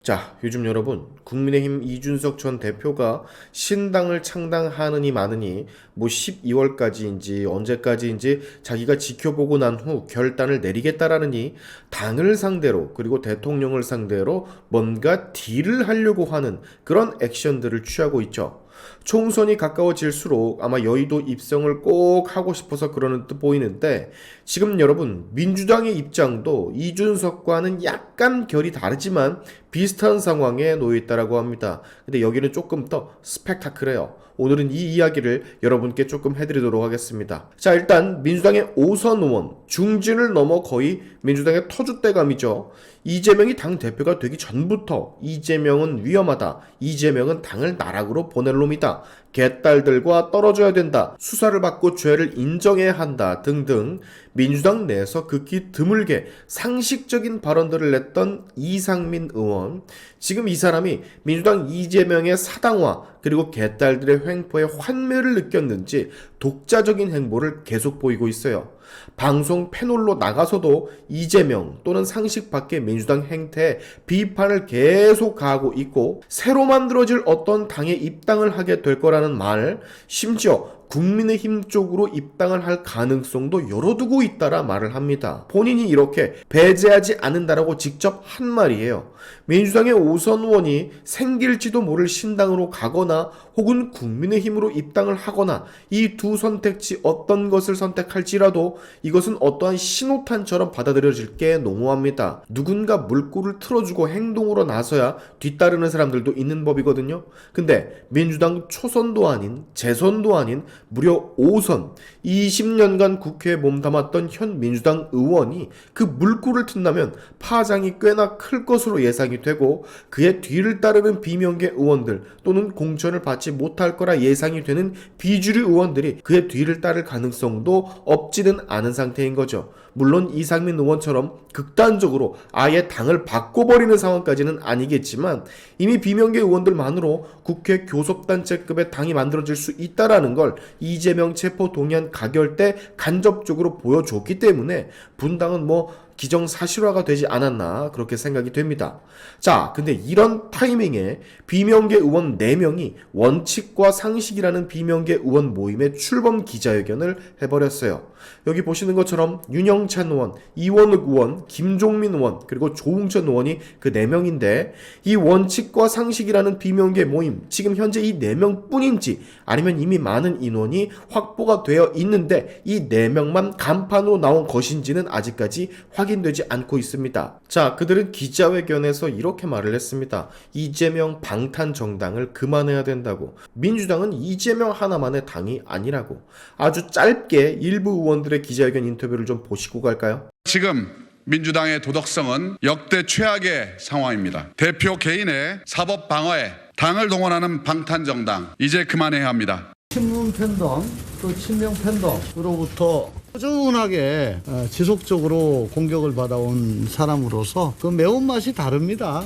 자, 요즘 여러분, 국민의힘 이준석 전 대표가 신당을 창당하느니 마느니 12월까지인지 언제까지인지 자기가 지켜보고 난 후 결단을 내리겠다라느니 당을 상대로 그리고 대통령을 상대로 뭔가 딜을 하려고 하는 그런 액션들을 취하고 있죠. 총선이 가까워질수록 아마 여의도 입성을 꼭 하고 싶어서 그러는 듯 보이는데, 지금 여러분 민주당의 입장도 이준석과는 약간 결이 다르지만 비슷한 상황에 놓여 있다라고 합니다. 근데 여기는 조금 더 스펙타클해요. 오늘은 이 이야기를 여러분께 조금 해드리도록 하겠습니다. 자, 일단 민주당의 오선 의원, 중진을 넘어 거의 민주당의 터줏대감이죠. 이재명이 당대표가 되기 전부터 이재명은 위험하다, 이재명은 당을 나락으로 보낼 놈이다, 개딸들과 떨어져야 된다, 수사를 받고 죄를 인정해야 한다 등등 민주당 내에서 극히 드물게 상식적인 발언들을 냈던 이상민 의원, 지금 이 사람이 민주당 이재명의 사당화 그리고 개딸들의 횡포에 환멸을 느꼈는지 독자적인 행보를 계속 보이고 있어요. 방송 패널로 나가서도 이재명 또는 상식 밖의 민주당 행태에 비판을 계속 가하고 있고, 새로 만들어질 어떤 당에 입당을 하게 될 거라는 말, 심지어 국민의힘 쪽으로 입당을 할 가능성도 열어두고 있다라 말을 합니다. 본인이 이렇게 배제하지 않는다라고 직접 한 말이에요. 민주당의 오선 의원이 생길지도 모를 신당으로 가거나 혹은 국민의힘으로 입당을 하거나 이 두 선택지 어떤 것을 선택할지라도 이것은 어떠한 신호탄처럼 받아들여질 게 농후합니다. 누군가 물꼬를 틀어주고 행동으로 나서야 뒤따르는 사람들도 있는 법이거든요. 근데 민주당 초선도 아닌 재선도 아닌 무려 5선 20년간 국회에 몸담았던 현 민주당 의원이 그 물꼬를 튼다면 파장이 꽤나 클 것으로 예상이 되고, 그의 뒤를 따르는 비명계 의원들 또는 공천을 받지 못할 거라 예상이 되는 비주류 의원들이 그의 뒤를 따를 가능성도 없지는 않은 상태인 거죠. 물론 이상민 의원처럼 극단적으로 아예 당을 바꿔버리는 상황까지는 아니겠지만, 이미 비명계 의원들만으로 국회 교섭단체급의 당이 만들어질 수 있다라는 걸 이재명 체포 동의안 가결 때 간접적으로 보여줬기 때문에 분당은 기정사실화가 되지 않았나 그렇게 생각이 됩니다. 자, 근데 이런 타이밍에 비명계 의원 4명이 원칙과 상식이라는 비명계 의원 모임의 출범 기자회견을 해버렸어요. 여기 보시는 것처럼 윤영찬 의원, 이원욱 의원, 김종민 의원, 그리고 조웅천 의원이 그 4명인데, 이 원칙과 상식이라는 비명계 모임, 지금 현재 이 4명 뿐인지 아니면 이미 많은 인원이 확보가 되어 있는데 이 4명만 간판으로 나온 것인지는 아직까지 확인되지 않고 있습니다. 자, 그들은 기자회견에서 이렇게 말을 했습니다. 이재명 방탄 정당을 그만해야 된다고. 민주당은 이재명 하나만의 당이 아니라고. 아주 짧게 일부 의원들의 기자회견 인터뷰를 좀 보시고 갈까요? 지금 민주당의 도덕성은 역대 최악의 상황입니다. 대표 개인의 사법 방어에 당을 동원하는 방탄 정당, 이제 그만해야 합니다. 친문 팬덤 또 친명 팬덤으로부터 꾸준하게 지속적으로 공격을 받아온 사람으로서 그 매운맛이 다릅니다.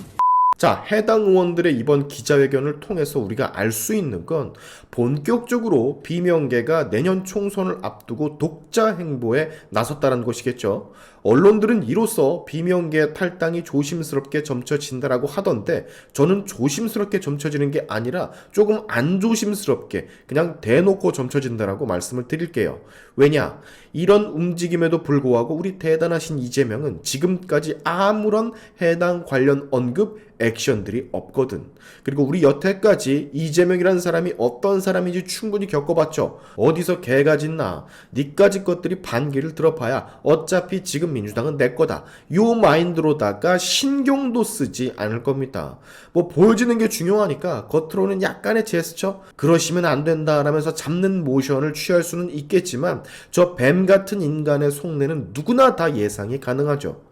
자, 해당 의원들의 이번 기자회견을 통해서 우리가 알 수 있는 건 본격적으로 비명계가 내년 총선을 앞두고 독자 행보에 나섰다는 것이겠죠. 언론들은 이로써 비명계 탈당이 조심스럽게 점쳐진다라고 하던데, 저는 조심스럽게 점쳐지는 게 아니라 조금 안 조심스럽게 그냥 대놓고 점쳐진다라고 말씀을 드릴게요. 왜냐? 이런 움직임에도 불구하고 우리 대단하신 이재명은 지금까지 아무런 해당 관련 언급 액션들이 없거든. 그리고 우리 여태까지 이재명이라는 사람이 어떤 사람인지 충분히 겪어봤죠. 어디서 개가 짖나, 니까지 것들이 반기를 들어봐야 어차피 지금 민주당은 내 거다, 요 마인드로다가 신경도 쓰지 않을 겁니다. 보여지는 게 중요하니까 겉으로는 약간의 제스처, 그러시면 안 된다 라면서 잡는 모션을 취할 수는 있겠지만, 저 뱀 같은 인간의 속내는 누구나 다 예상이 가능하죠.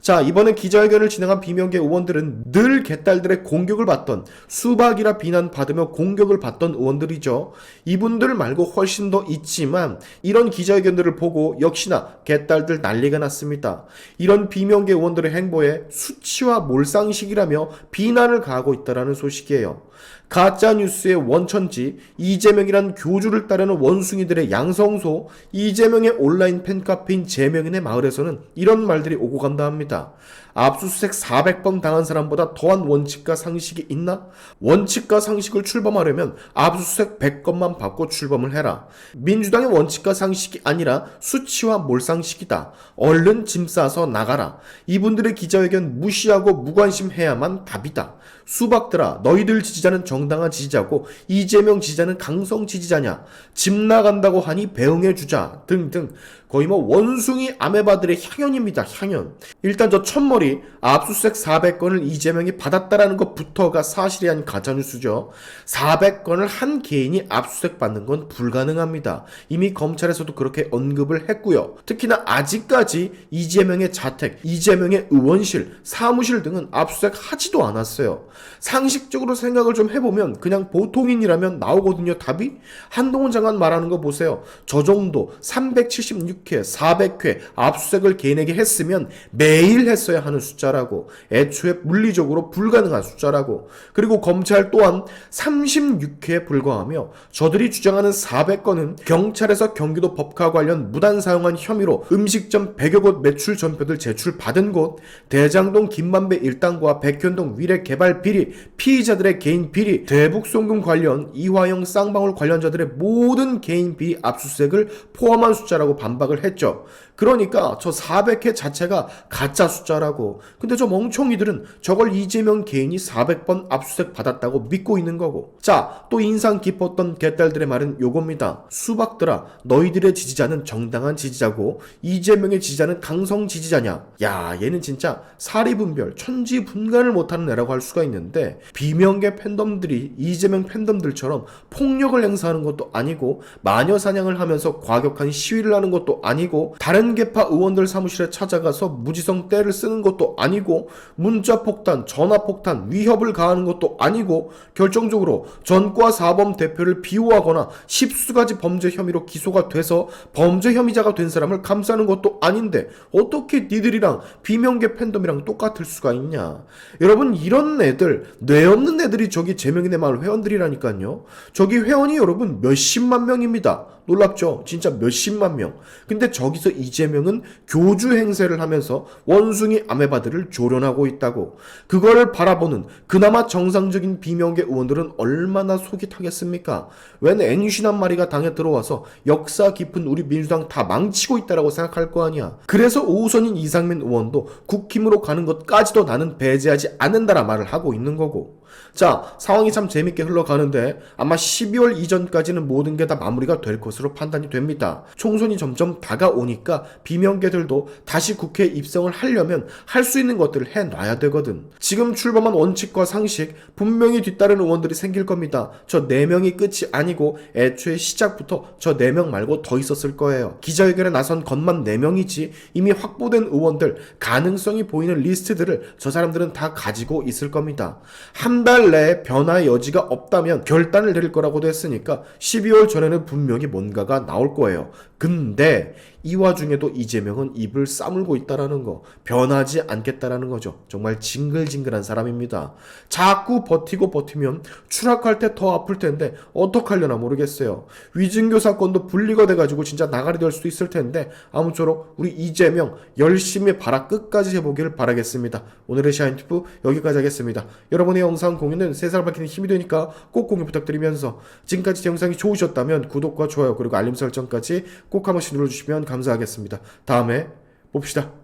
자, 이번에 기자회견을 진행한 비명계 의원들은 늘 개딸들의 공격을 받던, 수박이라 비난받으며 공격을 받던 의원들이죠. 이분들 말고 훨씬 더 있지만 이런 기자회견들을 보고 역시나 개딸들 난리가 났습니다. 이런 비명계 의원들의 행보에 수치와 몰상식이라며 비난을 가하고 있다는 소식이에요. 가짜뉴스의 원천지, 이재명이란 교주를 따르는 원숭이들의 양성소, 이재명의 온라인 팬카페인 재명인의 마을에서는 이런 말들이 오고 간다 합니다. 압수수색 400번 당한 사람보다 더한 원칙과 상식이 있나? 원칙과 상식을 출범하려면 압수수색 100건만 받고 출범을 해라. 민주당의 원칙과 상식이 아니라 수치와 몰상식이다. 얼른 짐 싸서 나가라. 이분들의 기자회견 무시하고 무관심해야만 답이다. 수박들아, 너희들 지지자는 정당한 지지자고 이재명 지지자는 강성 지지자냐? 집 나간다고 하니 배웅해주자 등등. 거의 뭐 원숭이 아메바들의 향연입니다. 향연. 일단 저 첫머리 압수수색 400건을 이재명이 받았다라는 것부터가 사실이 아닌 가짜뉴스죠. 400건을 한 개인이 압수수색 받는 건 불가능합니다. 이미 검찰에서도 그렇게 언급을 했고요. 특히나 아직까지 이재명의 자택, 이재명의 의원실, 사무실 등은 압수수색 하지도 않았어요. 상식적으로 생각을 좀 해보면 그냥 보통인이라면 나오거든요. 답이? 한동훈 장관 말하는 거 보세요. 저 정도 376회, 400회 압수수색을 개인에게 했으면 매일 했어야 하는 숫자라고. 애초에 물리적으로 불가능한 숫자라고. 그리고 검찰 또한 36회에 불과하며 저들이 주장하는 400건은 경찰에서 경기도 법카 관련 무단 사용한 혐의로 음식점 100여 곳 매출 전표들 제출받은 곳, 대장동 김만배 일당과 백현동 위례 개발 비리, 피의자들의 개인 비리, 대북송금 관련 이화영 쌍방울 관련자들의 모든 개인 비리 압수수색을 포함한 숫자라고 반박을 했죠. 그러니까 저 400회 자체가 가짜 숫자라고. 근데 저 멍청이들은 저걸 이재명 개인이 400번 압수수색 받았다고 믿고 있는 거고. 자, 또 인상 깊었던 개딸들의 말은 요겁니다. 수박들아, 너희들의 지지자는 정당한 지지자고 이재명의 지지자는 강성 지지자냐? 야, 얘는 진짜 사리분별, 천지분간을 못하는 애라고 할 수가 있는데, 비명계 팬덤들이 이재명 팬덤들처럼 폭력을 행사하는 것도 아니고 마녀 사냥을 하면서 과격한 시위를 하는 것도 아니고 다른 계파 의원들 사무실에 찾아가서 무지성 떼를 쓰는 것도 아니고 문자 폭탄, 전화 폭탄, 위협을 가하는 것도 아니고 결정적으로 전과 사범 대표를 비호하거나 십수가지 범죄 혐의로 기소가 돼서 범죄 혐의자가 된 사람을 감싸는 것도 아닌데 어떻게 니들이랑 비명계 팬덤이랑 똑같을 수가 있냐. 여러분, 이런 애들, 뇌 없는 애들이 저기 제명인의 마을 회원들이라니까요. 저기 회원이 여러분 몇십만 명입니다. 놀랍죠? 진짜 몇십만 명. 근데 저기서 이재명은 교주 행세를 하면서 원숭이 아메바들을 조련하고 있다고. 그거를 바라보는 그나마 정상적인 비명계 의원들은 얼마나 속이 타겠습니까? 웬 앵신 한 마리가 당에 들어와서 역사 깊은 우리 민주당 다 망치고 있다라고 생각할 거 아니야. 그래서 5호선인 이상민 의원도 국힘으로 가는 것까지도 나는 배제하지 않는다라 말을 하고 있는 거고. 자, 상황이 참 재밌게 흘러가는데 아마 12월 이전까지는 모든 게 다 마무리가 될 것으로 판단이 됩니다. 총선이 점점 다가오니까 비명계들도 다시 국회에 입성을 하려면 할 수 있는 것들을 해놔야 되거든. 지금 출범한 원칙과 상식 분명히 뒤따르는 의원들이 생길 겁니다. 저 4명이 끝이 아니고 애초에 시작부터 저 4명 말고 더 있었을 거예요. 기자회견에 나선 것만 4명이지 이미 확보된 의원들, 가능성이 보이는 리스트들을 저 사람들은 다 가지고 있을 겁니다. 한 달 내에 변화의 여지가 없다면 결단을 내릴 거라고도 했으니까 12월 전에는 분명히 뭔가가 나올 거예요. 근데 이 와중에도 이재명은 입을 싸물고 있다라는 거, 변하지 않겠다라는 거죠. 정말 징글징글한 사람입니다. 자꾸 버티면 추락할 때 더 아플 텐데 어떡하려나 모르겠어요. 위증교 사건도 분리가 돼가지고 진짜 나가리 될 수도 있을 텐데 아무쪼록 우리 이재명 열심히 발악 끝까지 해보기를 바라겠습니다. 오늘의 샤인튜브 여기까지 하겠습니다. 여러분의 영상 공유는 세상을 밝히는 힘이 되니까 꼭 공유 부탁드리면서 지금까지 제 영상이 좋으셨다면 구독과 좋아요 그리고 알림 설정까지 꼭 한 번씩 눌러주시면 감사하겠습니다. 다음에 봅시다.